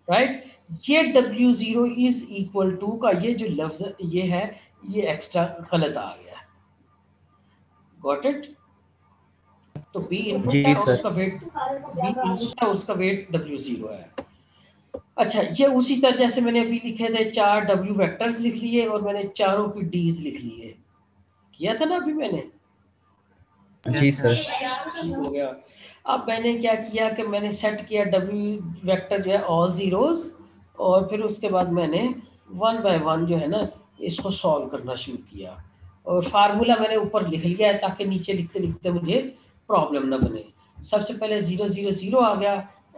राइट। ये w0 इज इक्वल टू का ये जो लफ्ज ये है, ये एक्स्ट्रा गलत आ गया। Got it. तो बी इनपुट है जी और सर। उसका वेट बी इनपुट है, उसका वेट w0 है। अच्छा, ये उसी तरह जैसे मैंने अभी लिखे थे 4 w वेक्टर्स लिख लिए और मैंने चारों की डीज लिख लिए, किया था ना अभी मैंने। जी सर। ठीक हो गया। अब मैंने क्या किया कि मैंने सेट किया w वेक्टर जो है ऑल जीरोस, और फिर उसके बाद मैंने 1 बाय 1 जो है ना इसको सॉल्व करना शुरू किया, और फार्मूला मैंने ऊपर लिख लिया है ताकि नीचे लिखते लिखते मुझे प्रॉब्लम ना बने। सबसे पहले 0 0 0 आ गया,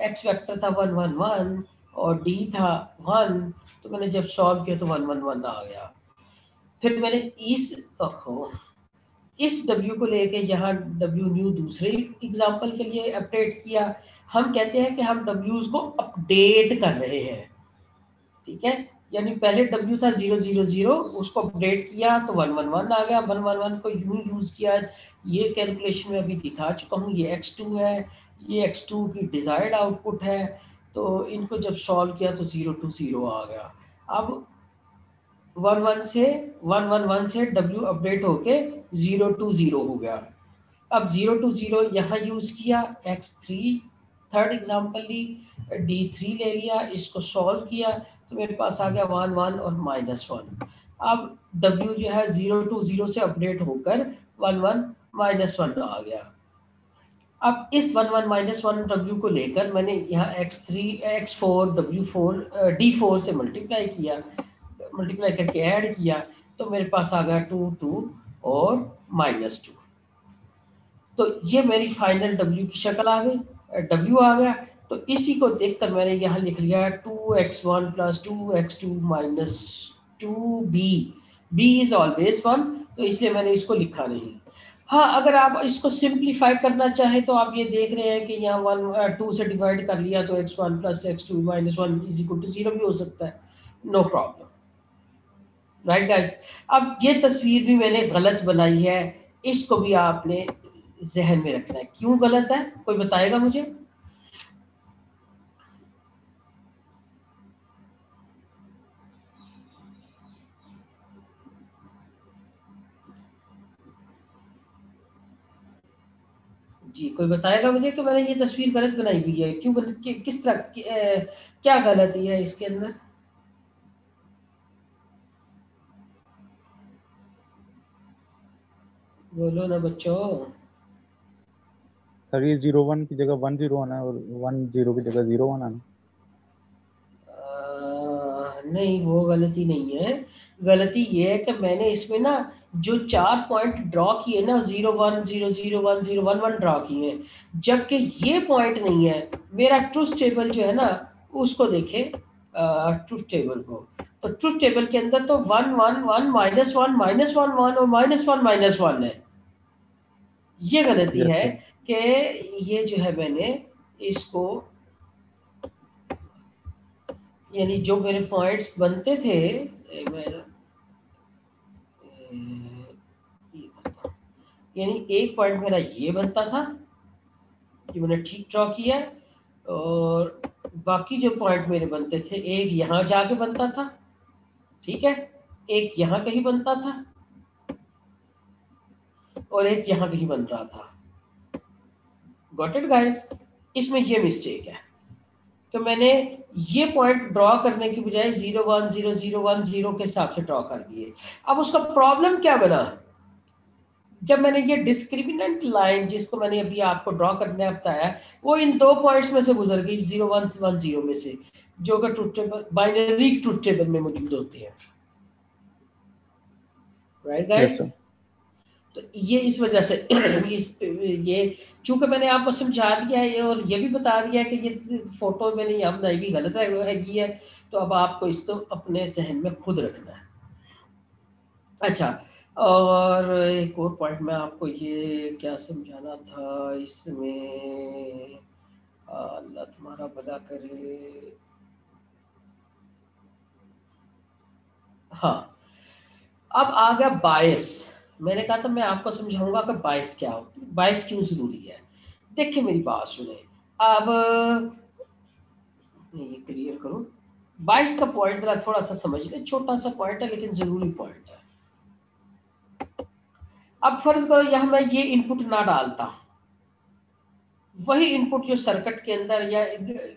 x वेक्टर था 1 1 1 और d था 1, तो मैंने जब सॉल्व किया तो 1 1 1 आ गया। फिर मैंने इस w को लेके यहाँ w न्यू दूसरे एग्जाम्पल के लिए अपडेट किया। हम कहते हैं कि हम w's को अपडेट कर रहे हैं, ठीक है। यानी पहले w था 0 0 0, उसको अपडेट किया तो 1 1 1 आ गया। 1 1 1 को यूं यूज किया, ये कैलकुलेशन में अभी दिखा चुका हूँ, ये x2 है, ये x2 की डिजायर्ड आउटपुट है, तो इनको जब सॉल्व किया तो 0 2 0 आ गया। अब 1 1 1 से w अपडेट होके 0 2 0 हो गया। अब 0 2 0 यहाँ यूज किया, x3 थर्ड एग्जांपल ली, d3 ले लिया, इसको सॉल्व किया तो मेरे पास आ गया 1 1 और -1। अब w जो है 0 2 0 से अपडेट होकर 1 1 -1 आ गया। अब इस 1 1 -1 w को लेकर मैंने यहाँ x3 x4 w4 d4 से मल्टीप्लाई किया, मल्टीप्लाई करके ऐड किया तो मेरे पास आ गया 2 2 और -2। तो ये मेरी फाइनल w की शक्ल आ गई, w आ गया। तो इसी को देखकर मैंने यहाँ लिख लिया 2x1 + 2x2 - 2b, b is always 1, तो इसलिए मैंने इसको लिखा नहीं। हाँ, अगर आप इसको सिंप्लीफाई करना चाहें तो आप ये देख रहे हैं कि यहाँ 1 2 से डिवाइड कर लिया तो x1 + x2 - 1 = 0 भी हो सकता है, नो प्रॉब्लम, राइट गाइस। अब ये तस्वीर भी मैंने गलत बनाई है, इसको भी आपने जहन में रखना है। क्यों गलत है, कोई बताएगा मुझे? जी कोई बताएगा मुझे कि मैंने ये तस्वीर गलत बनाई हुई है, क्यों किस तरह क्या गलती है इसके अंदर? बोलो ना बच्चों। सर ये 01 की जगह 10 आना है और 10 की जगह 01 आना है। नहीं वो गलती नहीं है, गलती ये है कि मैंने इसमें ना जो 4 पॉइंट ड्रॉ किए ना 01 0 0 1 0 1 1 ड्रॉ किए हैं, जबकि ये पॉइंट नहीं है। मेरा ट्रूथ टेबल जो है ना उसको देखें, ट्रूथ टेबल को, तो ट्रूथ टेबल के अंदर तो 1 1 1 -1 -1 1 और -1 -1 है। ये गलती यस है सर। कि ये जो है मैंने इसको, यानी जो मेरे पॉइंट्स बनते थे मैं ये करता हूं। यानी एक पॉइंट मेरा ये बनता था कि मैंने ठीक ड्रॉ किया, और बाकी जो पॉइंट मेरे बनते थे, एक यहाँ जाके बनता था, ठीक है, एक यहाँ कहीं बनता था और एक यहाँ कहीं बन रहा था। Got it guys? इसमें ये मिस्टेक है, तो मैंने ये पॉइंट ड्रॉ करने की बजाय 01 0 0 1 0 के हिसाब से ड्रॉ कर दिए। अब उसका प्रॉब्लम क्या बना, जब मैंने ये डिस्क्रिमिनेंट लाइन जिसको मैंने अभी आपको ड्रॉ करने बताया, वो इन 2 पॉइंट्स में से गुजर गई, 01 1 0 में से, जो कि truth table binary truth table में मौजूद होते हैं। Right yes guys? सर। तो ये इस वजह से ये चूंकि मैंने आपको समझा दिया है और ये भी बता दिया कि ये फोटो मैंने यहाँ बनाई भी गलत है, तो अब आपको इसको अपने जहन में खुद रखना है। अच्छा, और एक और पॉइंट मैं आपको ये क्या समझाना था इसमें, अल्लाह तुम्हारा भला करे। हाँ, अब आ गया बायस। मैंने कहा था मैं आपको समझाऊंगा कि बायस क्या होती है, बायस क्यों जरूरी है। देखिए मेरी बात सुने, अब मैं ये क्लियर करूं, बायस का पॉइंट जरा थोड़ा सा समझ लें, छोटा सा पॉइंट है लेकिन जरूरी पॉइंट है। अब फर्ज करो यहां मैं ये इनपुट ना डालता, वही इनपुट जो सर्किट के अंदर या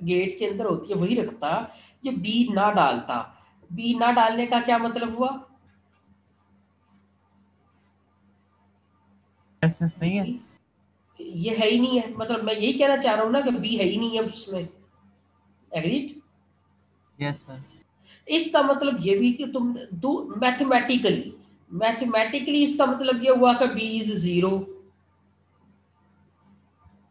गेट के अंदर होती है वही रखता, ये बी ना डालता। बी ना डालने का क्या मतलब हुआ? बायसनेस नहीं है। ये है ही नहीं है, मतलब मैं यही कहना चाह रहा हूँ ना कि बी है ही नहीं है उसमें। एग्रीड? Yes sir. इसका मतलब ये भी कि तुम दो मैथमेटिकली, मैथमेटिकली इसका मतलब ये हुआ कि बी इज 0।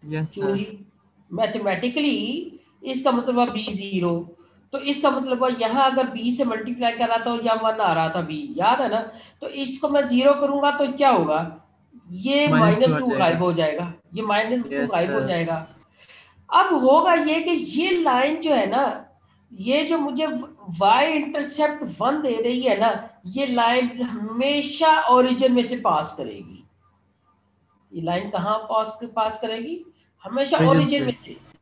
यस क्यों सर। जी? मैथमेटिकली इसका मतलब हुआ बी 0। तो इसका मतलब हुआ यहाँ अगर बी से मल्टीप्लाई कर रहा था या 1 आ रहा था बी, याद है ना? तो इसको मैं 0 करूंगा तो क्या होगा, ये -2 आ -2 गायब जाएगा। हो जाएगा, ये -2 यस गायब हो सर। जाएगा। अब होगा ये कि ये लाइन जो है ना, ये जो मुझे y इंटरसेप्ट 1 दे रही है ना, ये लाइन हमेशा ओरिजिन में से पास करेगी। ये लाइन कहाँ पास पास करेगी? हमेशा ओरिजिन ओरिजिन से। में से।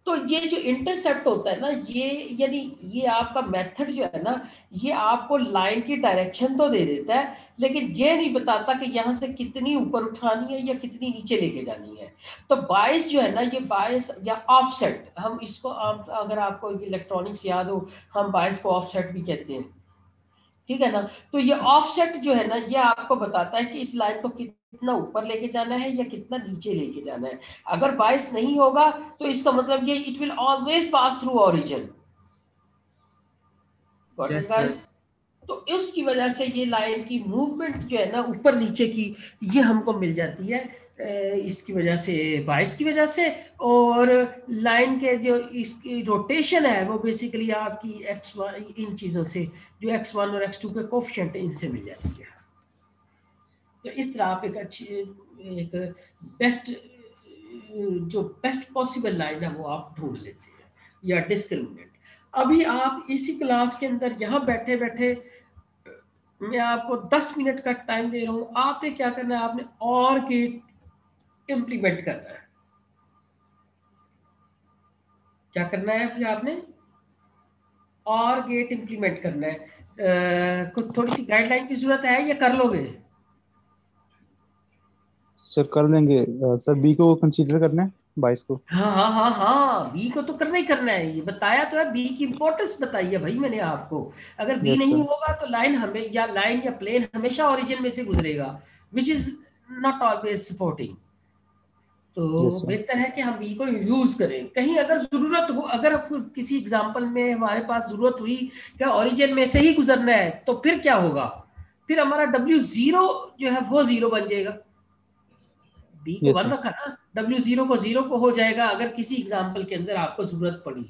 तो ये जो इंटरसेप्ट होता है ना, ये यानी ये आपका मेथड जो है ना, ये आपको लाइन की डायरेक्शन तो दे देता है, लेकिन ये नहीं बताता कि यहाँ से कितनी ऊपर उठानी है या कितनी नीचे लेके जानी है। तो बायस जो है ना, ये बायस या ऑफसेट, हम इसको अगर आपको इलेक्ट्रॉनिक्स याद हो, हम बायस को ऑफसेट भी कहते हैं, ठीक है ना? तो ये ऑफसेट जो है ना, ये आपको बताता है कि इस लाइन को कितना ऊपर लेके जाना है या कितना नीचे लेके जाना है। अगर बायस नहीं होगा तो इसका मतलब ये it will always pass through origin. Got it yes sir. Guys? तो उसकी वजह से ये लाइन की मूवमेंट जो है ना ऊपर नीचे की, ये हमको मिल जाती है इसकी वजह से, बायस की वजह से। और लाइन के जो इसकी रोटेशन है वो बेसिकली आपकी x1 इन चीज़ों से, जो x1 और x2 के कोफिशिएंट इनसे मिल जाती है। तो इस तरह आप एक अच्छी, एक बेस्ट, जो बेस्ट पॉसिबल लाइन है वो आप ढूंढ लेते हैं, या डिस्क्रिमिनेंट। अभी आप इसी क्लास के अंदर यहाँ बैठे बैठे मैं आपको 10 मिनट का टाइम दे रहा हूँ, आपने क्या करना है, आपने और गेट इम्प्लीमेंट करना है। क्या करना है अभी आपने? और गेट इम्प्लीमेंट करना है। कुछ थोड़ी सी गाइडलाइन की जरूरत है या कर लोगे? सर कर लेंगे। सर बी को कंसीडर करना है 22 को। हाँ हाँ हाँ हाँ, बी को तो करना ही करना है, ये बताया तो है, बी की इंपॉर्टेंस बताई है भाई मैंने आपको। अगर बी यस नहीं सर। होगा तो लाइन या प्लेन हमेशा ओरिजिन में से गुजरेगा, which is not always supporting. तो यस सर। बेहतर है कि हम बी को यूज करें, कहीं अगर जरूरत हो, अगर किसी एग्जाम्पल में हमारे पास जरूरत हुई कि ओरिजिन में से ही गुजरना है, तो फिर क्या होगा, फिर हमारा W0 जो है वो 0 बन जाएगा। बी को यस 1 सर। रखा ना, W0 को 0 को हो जाएगा अगर किसी एग्जाम्पल के अंदर आपको जरूरत पड़ी।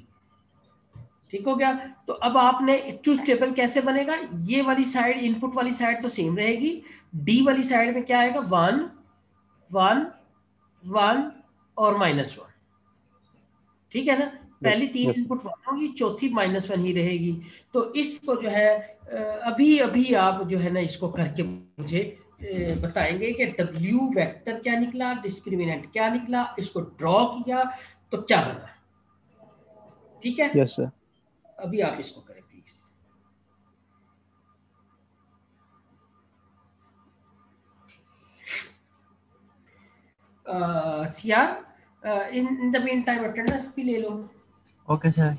ठीक हो गया। तो अब आपने ट्रूथ टेबल कैसे बनेगा, ये वाली साइड, इनपुट वाली साइड तो सेम रहेगी, डी वाली साइड में क्या आएगा, 1 1 1 और -1। ठीक है ना, यस पहली तीन यस सर। इनपुट 1 होगी, चौथी -1 ही रहेगी। तो इसको जो है अभी अभी आप जो है ना इसको करके मुझे बताएंगे कि W वेक्टर क्या निकला, डिस्क्रिमिनेंट क्या निकला, इसको ड्रॉ किया तो क्या बना। ठीक है, यस सर। अभी आप इसको करें please. Sir, in the meantime attendance भी ले लो। Okay sir.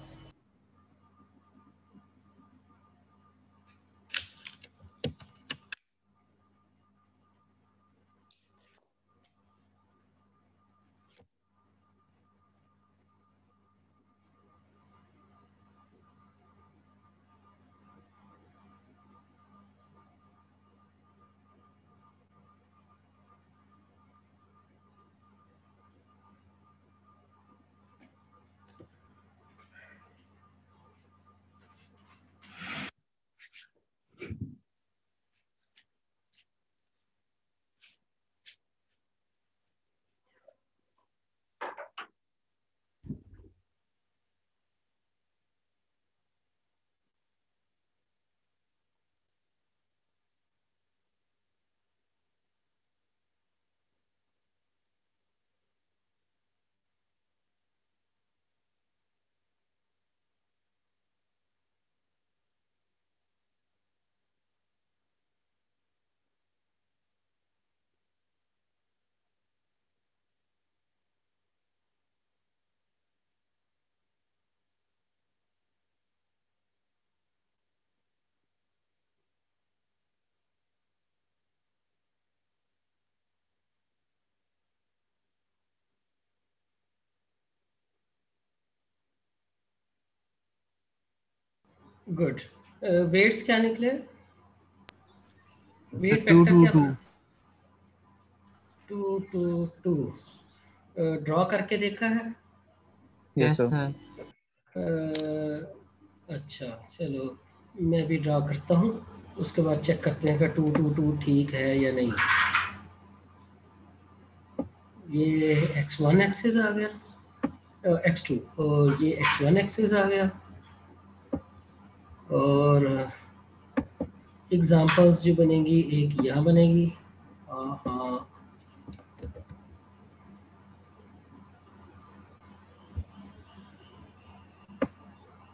गुड। वेट्स क्या निकले, वेट टू वेक्टर टू क्या टू। था, 2 2 2। ड्रॉ करके देखा है। Yes yes sir. सर। अच्छा चलो, मैं भी ड्रॉ करता हूँ, उसके बाद चेक करते हैं कि 2 2 2 ठीक है या नहीं। ये x1 एक्सिस आ गया, x2, और ये x1 एक्सिस आ गया, और एग्जांपल्स जो बनेंगी, एक यहाँ बनेगी, हाँ,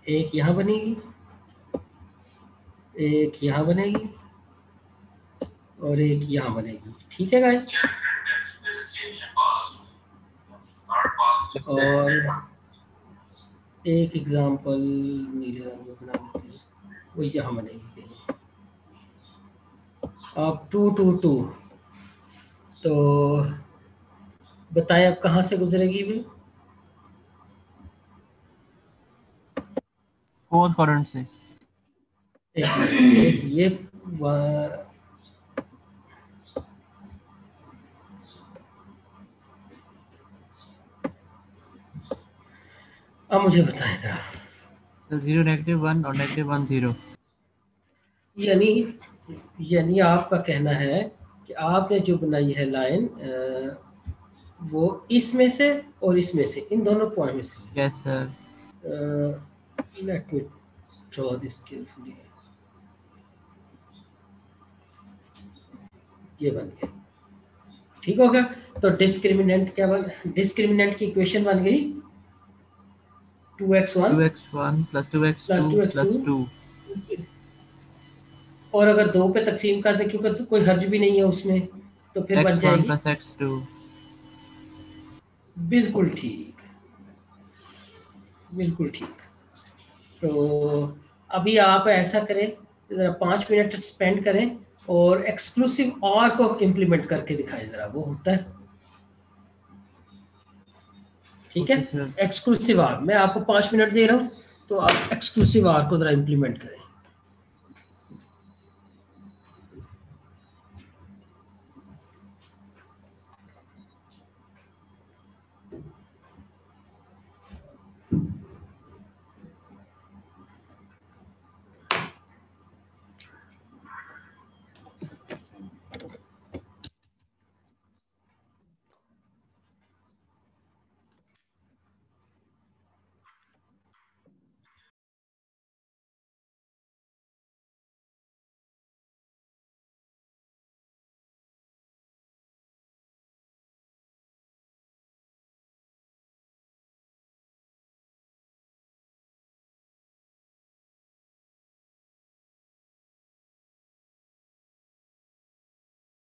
एक यहाँ बनेगी, एक यहाँ बनेगी, और एक यहाँ बनेगी। ठीक है गाइस, और एक एग्जांपल नीले रंग में बना देते हैं, वो यहाँ बनेगी कहीं। अब 2 2 2, तो बताएं अब कहाँ से गुजरेगी भी। फोर्थ क्वाड्रेंट से। एक ये वा- अब मुझे बताएं जरा, तो 0 -1 और -1 0। यानी यानी आपका कहना है कि आपने जो बनाई है लाइन, वो इसमें से और इसमें से, इन दोनों पॉइंट में से। Yes sir. Let me draw this carefully. ये बन गया, ठीक हो गया। तो डिस्क्रिमिनेंट क्या बन, डिस्क्रिमिनेंट की इक्वेशन बन गई 2x1 2x1 + 2x2 +2x2, + 2। और अगर 2 पे तकसीम कर दे, क्योंकि तो कोई हर्ज भी नहीं है उसमें, तो फिर बन x1 जाएगी plus x2। बिल्कुल ठीक, बिल्कुल ठीक। तो अभी आप ऐसा करें, ज़रा 5 मिनट स्पेंड करें और एक्सक्लूसिव ऑर को इम्प्लीमेंट करके दिखाएं ज़रा, वो होता है ठीक है। Okay sir. एक्सक्लूसिव आर मैं आपको 5 मिनट दे रहा हूँ, तो आप एक्सक्लूसिव आर को ज़रा इम्प्लीमेंट करें।